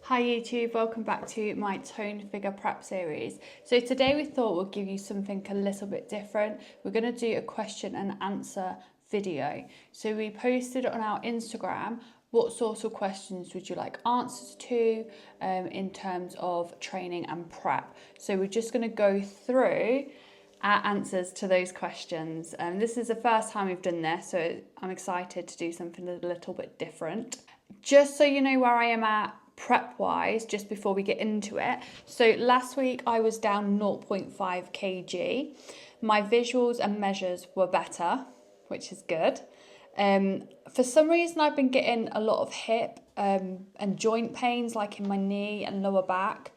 Hi YouTube, welcome back to my Tone Figure Prep series. So today we thought we'll give you something a little bit different. We're going to do a question and answer video. So we posted on our Instagram what sorts of questions would you like answers to in terms of training and prep. So we're just going to go through our answers to those questions. This is the first time we've done this, so I'm excited to do something a little bit different. Just so you know where I am at prep wise, just before we get into it. So last week I was down 0.5 kg. My visuals and measures were better, which is good. For some reason I've been getting a lot of hip and joint pains, like in my knee and lower back.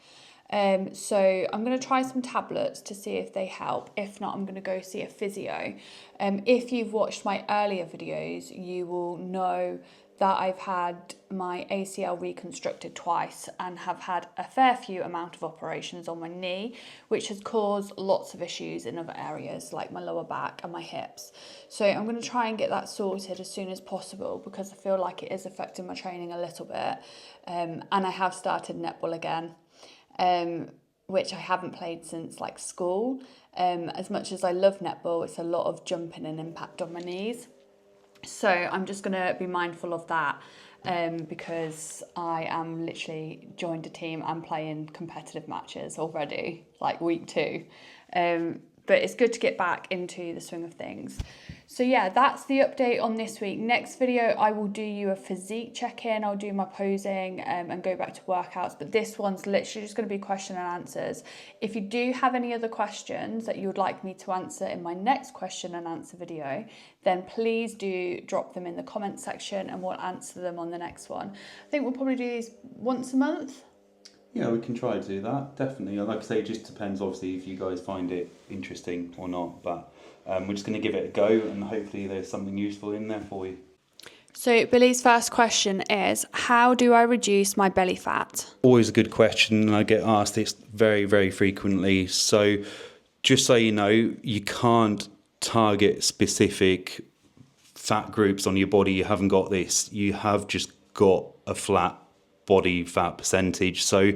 So I'm going to try some tablets to see if they help. If not, I'm going to go see a physio. If you've watched my earlier videos, you will know that I've had my ACL reconstructed twice and have had a fair few amount of operations on my knee, which has caused lots of issues in other areas like my lower back and my hips. So I'm going to try and get that sorted as soon as possible because I feel like it is affecting my training a little bit. And I have started netball again, which I haven't played since like school. As much as I love netball, it's a lot of jumping and impact on my knees. So I'm just going to be mindful of that because I am literally joined a team and playing competitive matches already, like week 2. But it's good to get back into the swing of things. So yeah, that's the update on this week. Next video, I will do you a physique check-in. I'll do my posing and go back to workouts. But this one's literally just going to be question and answers. If you do have any other questions that you would like me to answer in my next question and answer video, then please do drop them in the comment section and we'll answer them on the next one. I think we'll probably do these once a month. Yeah, we can try to do that, definitely. Like I say, it just depends, obviously, if you guys find it interesting or not. But we're just going to give it a go and hopefully there's something useful in there for you. So Billy's first question is, how do I reduce my belly fat? Always a good question, and I get asked this very, very frequently. So just so you know, you can't target specific fat groups on your body. You haven't got this. You have just got a flat body fat percentage. So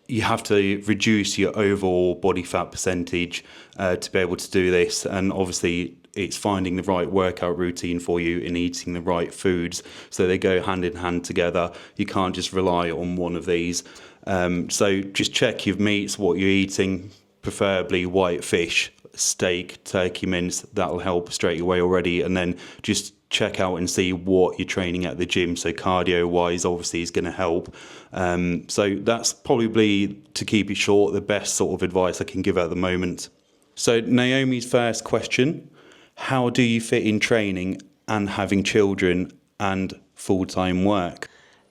you have to reduce your overall body fat percentage to be able to do this. And obviously it's finding the right workout routine for you and eating the right foods. So they go hand in hand together. You can't just rely on one of these. So just check your meats, what you're eating, preferably white fish, steak, turkey mince. That'll help straight away already. And then just check out and see what you're training at the gym. So cardio wise obviously is going to help. So that's probably, to keep it short, the best sort of advice I can give at the moment. So Naomi's first question, how do you fit in training and having children and full-time work?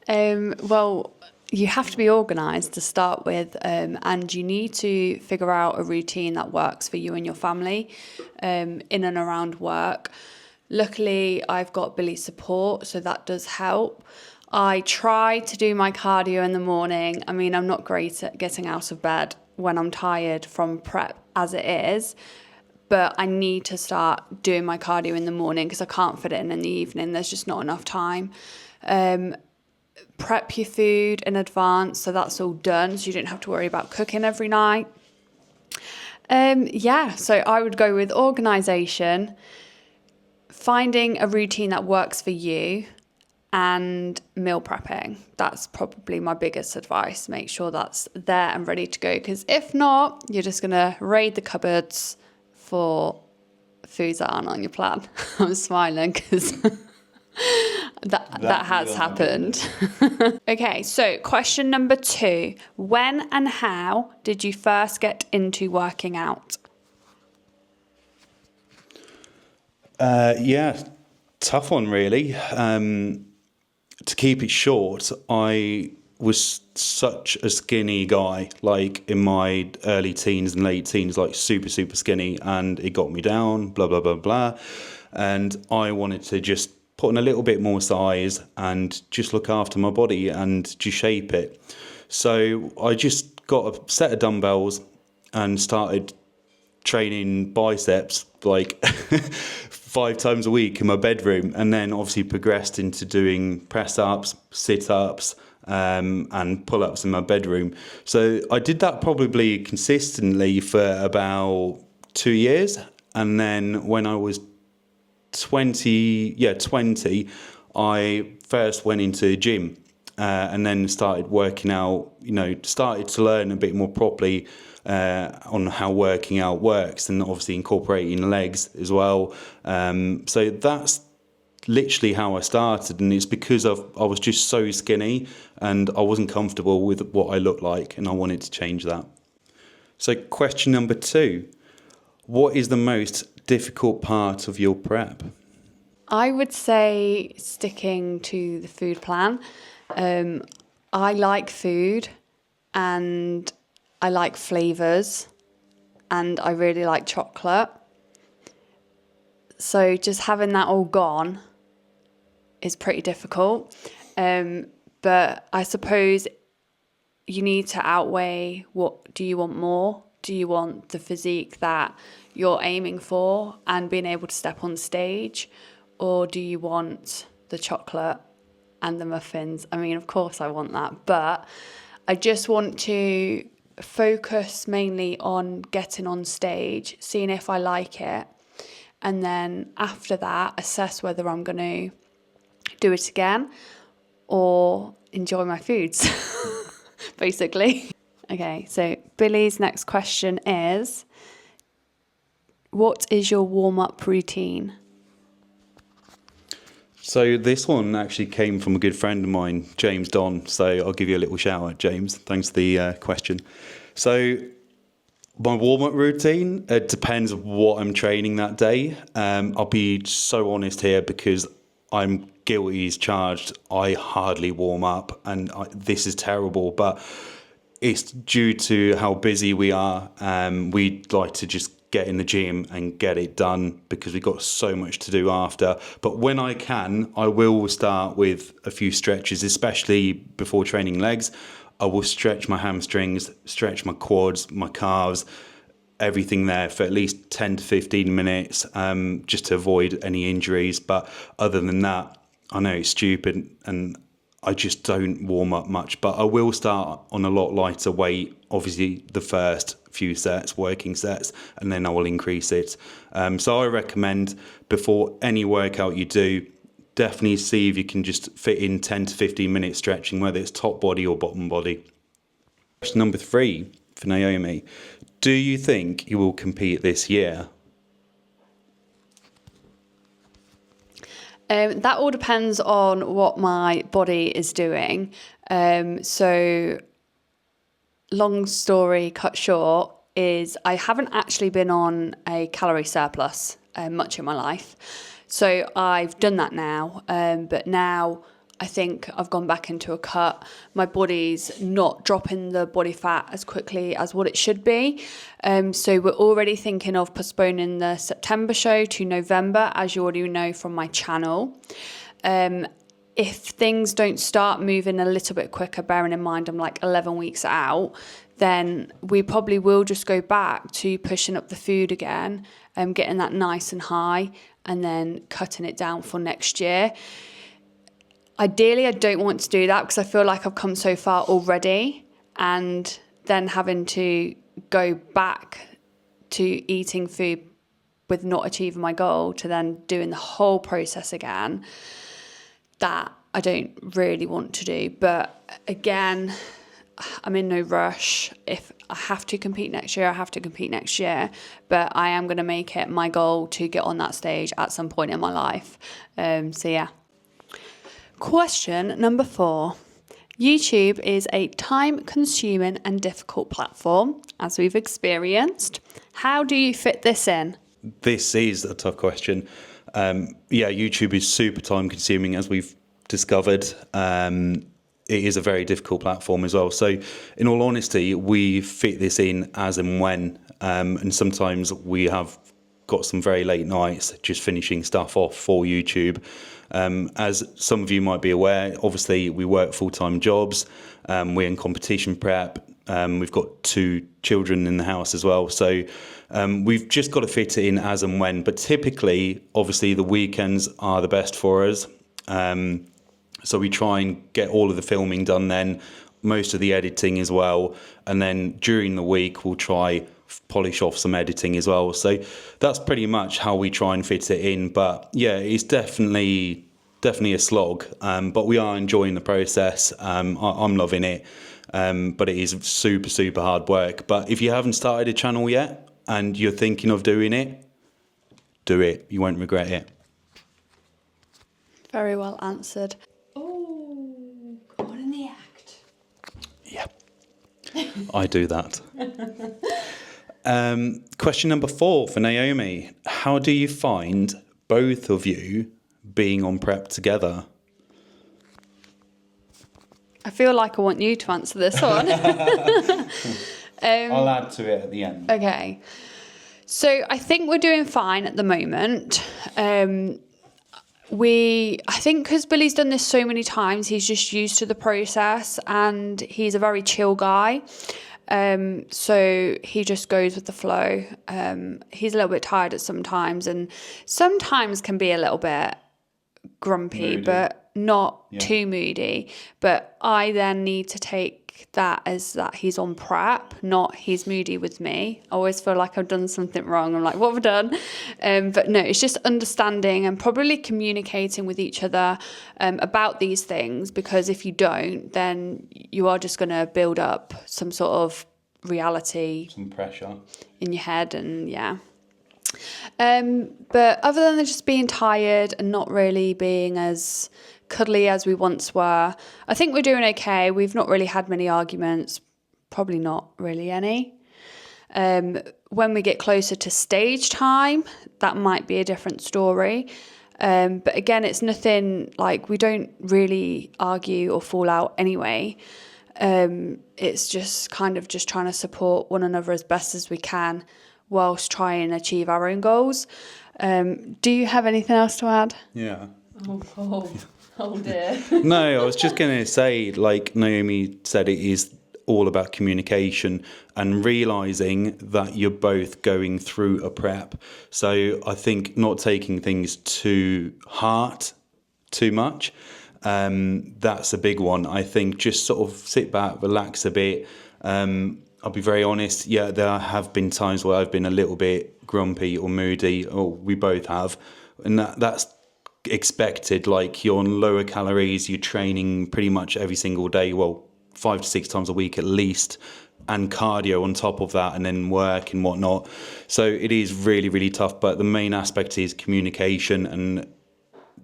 Well, you have to be organised to start with, and you need to figure out a routine that works for you and your family in and around work. Luckily, I've got Billy's support, so that does help. I try to do my cardio in the morning. I mean, I'm not great at getting out of bed when I'm tired from prep as it is, but I need to start doing my cardio in the morning because I can't fit it in the evening. There's just not enough time. Prep your food in advance, so that's all done, so you don't have to worry about cooking every night. So I would go with organisation, finding a routine that works for you, and meal prepping. That's probably my biggest advice. Make sure that's there and ready to go, because if not, you're just going to raid the cupboards for foods that aren't on your plan. I'm smiling because that has happened. Okay, so question number 2. When and how did you first get into working out? Tough one really. To keep it short, I was such a skinny guy, like in my early teens and late teens, like super, super skinny, and it got me down, blah, blah, blah, blah. And I wanted to just put in a little bit more size and just look after my body and just shape it. So I just got a set of dumbbells and started training biceps like 5 times a week in my bedroom, and then obviously progressed into doing press ups, sit ups, and pull-ups in my bedroom. So I did that probably consistently for about 2 years. And then when I was 20, I first went into the gym and then started working out, started to learn a bit more properly on how working out works, and obviously incorporating legs as well. So that's literally how I started, and it's because I was just so skinny and I wasn't comfortable with what I looked like, and I wanted to change that. So question number 2, what is the most difficult part of your prep? I would say sticking to the food plan. I like food and I like flavours and I really like chocolate. So just having that all gone is pretty difficult. But I suppose you need to outweigh, what do you want more? Do you want the physique that you're aiming for and being able to step on stage? Or do you want the chocolate and the muffins? I mean, of course I want that, but I just want to focus mainly on getting on stage, seeing if I like it, and then after that, assess whether I'm going to do it again or enjoy my foods, basically. Okay, so Billy's next question is, what is your warm-up routine? So this one actually came from a good friend of mine, James Don. So I'll give you a little shout out, James. Thanks for the question. So my warm-up routine, it depends what I'm training that day. I'll be so honest here because I'm guilty as charged. I hardly warm up, and this is terrible, but it's due to how busy we are. We'd like to just get in the gym and get it done because we've got so much to do after. But when I can, I will start with a few stretches, especially before training legs. I will stretch my hamstrings, stretch my quads, my calves, everything there for at least 10 to 15 minutes, just to avoid any injuries. But other than that, I know it's stupid and I just don't warm up much, but I will start on a lot lighter weight, obviously the first few sets, working sets, and then I will increase it. So I recommend before any workout you do, definitely see if you can just fit in 10 to 15 minutes stretching, whether it's top body or bottom body. Question number 3 for Naomi. Do you think you will compete this year? That all depends on what my body is doing. So long story cut short is I haven't actually been on a calorie surplus much in my life. So I've done that now, but now I think I've gone back into a cut. My body's not dropping the body fat as quickly as what it should be. So we're already thinking of postponing the September show to November, as you already know from my channel. If things don't start moving a little bit quicker, bearing in mind I'm like 11 weeks out, then we probably will just go back to pushing up the food again, getting that nice and high, and then cutting it down for next year. Ideally, I don't want to do that because I feel like I've come so far already, and then having to go back to eating food with not achieving my goal to then doing the whole process again, that I don't really want to do. But again, I'm in no rush. If I have to compete next year, I have to compete next year. But I am going to make it my goal to get on that stage at some point in my life. So yeah. Question number 4. YouTube is a time-consuming and difficult platform, as we've experienced. How do you fit this in? This is a tough question. YouTube is super time-consuming, as we've discovered. It is a very difficult platform as well. So in all honesty, we fit this in as and when. And sometimes we have got some very late nights just finishing stuff off for YouTube. As some of you might be aware, obviously we work full-time jobs. We're in competition prep. We've got 2 children in the house as well. So we've just got to fit it in as and when. But typically, obviously, the weekends are the best for us. So we try and get all of the filming done then, most of the editing as well. And then during the week, we'll try polish off some editing as well. So that's pretty much how we try and fit it in. But yeah, it's definitely a slog, but we are enjoying the process. I'm loving it, but it is super hard work. But if you haven't started a channel yet and you're thinking of doing it, do it. You won't regret it. Very well answered. Oh, go on in the act. Yeah, I do that. Question number 4 for Naomi. How do you find both of you being on prep together? I feel like I want you to answer this one. I'll add to it at the end. Okay. So I think we're doing fine at the moment. I think because Billy's done this so many times, he's just used to the process, and he's a very chill guy. So he just goes with the flow. He's a little bit tired at sometimes, and sometimes can be a little bit grumpy, Moody. but not too moody. But I then need to take that as that he's on prep, not he's moody with me. I always feel like I've done something wrong. I'm like, what have I done? But no, it's just understanding and probably communicating with each other about these things, because if you don't, then you are just going to build up some sort of reality, some pressure in your head, and yeah. But other than just being tired and not really being as cuddly as we once were, I think we're doing okay. We've not really had many arguments, probably not really any. When we get closer to stage time, that might be a different story. But again, it's nothing like, we don't really argue or fall out anyway. It's just kind of just trying to support one another as best as we can whilst trying to achieve our own goals. Do you have anything else to add? Yeah. Oh dear. No, I was just going to say, like Naomi said, it is all about communication and realising that you're both going through a prep. So I think not taking things to heart too much, that's a big one. I think just sort of sit back, relax a bit. I'll be very honest, yeah, there have been times where I've been a little bit grumpy or moody, or we both have, and that's expected. Like, you're on lower calories, you're training pretty much every single day, well, 5 to 6 times a week at least, and cardio on top of that, and then work and whatnot. So it is really tough, but the main aspect is communication and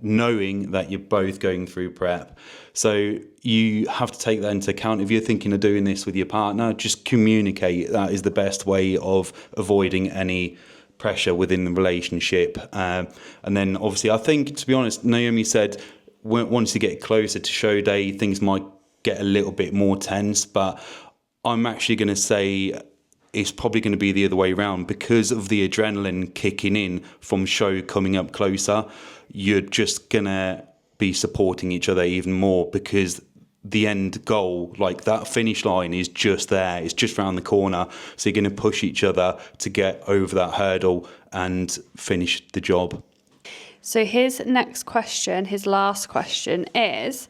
knowing that you're both going through prep. So you have to take that into account. If you're thinking of doing this with your partner, just communicate. That is the best way of avoiding any pressure within the relationship. And then obviously, I think, to be honest, Naomi said once you get closer to show day, things might get a little bit more tense, but I'm actually going to say it's probably going to be the other way around, because of the adrenaline kicking in from show coming up closer. You're just going to be supporting each other even more, because the end goal, like that finish line, is just there. It's just around the corner. So you're going to push each other to get over that hurdle and finish the job. So his next question, his last question is,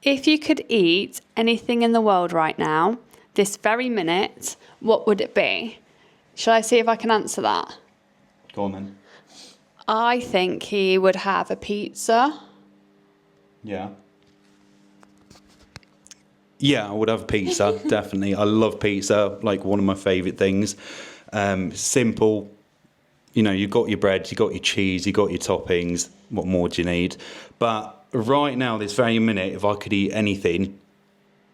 if you could eat anything in the world right now, this very minute, what would it be? Shall I see if I can answer that? Go on then. I think he would have a pizza. Yeah. Yeah, I would have pizza, definitely. I love pizza, like one of my favourite things. Simple. You know, you've got your bread, you've got your cheese, you've got your toppings. What more do you need? But right now, this very minute, if I could eat anything,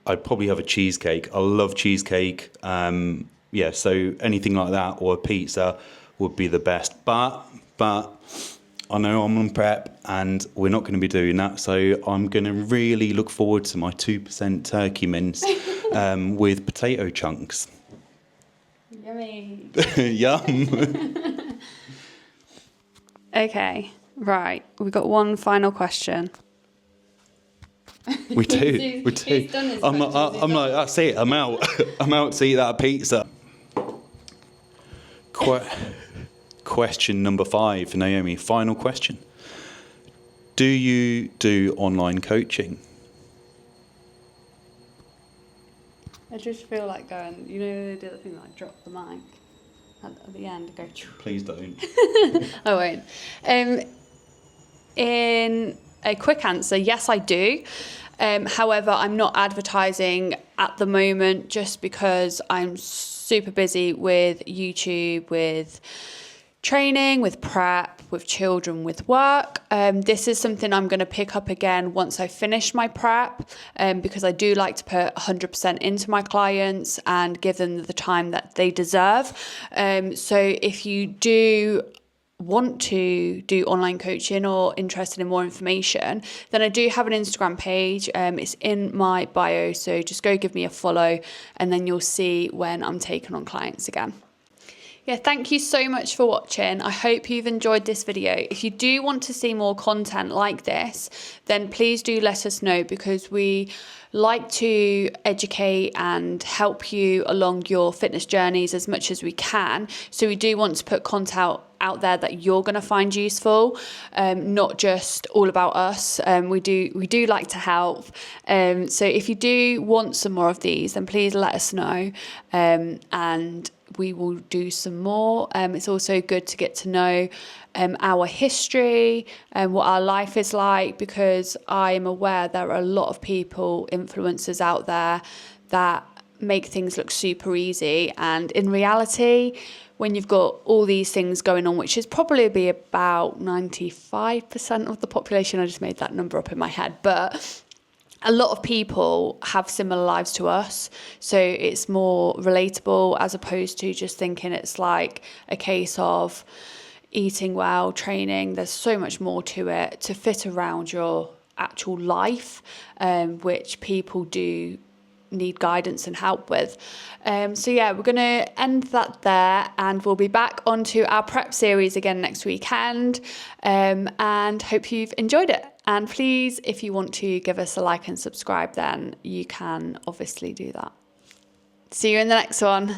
I'd probably have a cheesecake. I love cheesecake. Yeah, so anything like that or a pizza would be the best. But I know I'm on prep and we're not going to be doing that. So I'm going to really look forward to my 2% turkey mince with potato chunks. Yummy. Yum. Okay, right. We've got one final question. We do. We do. I'm like, that's it. I'm out. I'm out to eat that pizza. Question number 5 for Naomi. Final question. Do you do online coaching? I just feel like going, you know, they do the thing like drop the mic at the end, go. Please don't. I won't. In a quick answer, yes, I do. However, I'm not advertising at the moment just because I'm super busy with YouTube, with training, with prep, with children, with work. This is something I'm going to pick up again once I finish my prep, because I do like to put 100% into my clients and give them the time that they deserve. So if you do want to do online coaching or interested in more information, then I do have an Instagram page. It's in my bio, so just go give me a follow and then you'll see when I'm taking on clients again. Yeah, thank you so much for watching. I hope you've enjoyed this video. If you do want to see more content like this, then please do let us know, because we like to educate and help you along your fitness journeys as much as we can. So we do want to put content out there that you're going to find useful, not just all about us. We do like to help. So if you do want some more of these, then please let us know, and we will do some more. It's also good to get to know our history and what our life is like, because I am aware there are a lot of people, influencers out there, that make things look super easy, and in reality, when you've got all these things going on, which is probably about 95% of the population, I just made that number up in my head, but a lot of people have similar lives to us, so it's more relatable, as opposed to just thinking it's like a case of eating well, training. There's so much more to it to fit around your actual life, which people do need guidance and help with. So yeah, we're going to end that there, and we'll be back onto our prep series again next weekend, and hope you've enjoyed it. And please, if you want to give us a like and subscribe, then you can obviously do that. See you in the next one.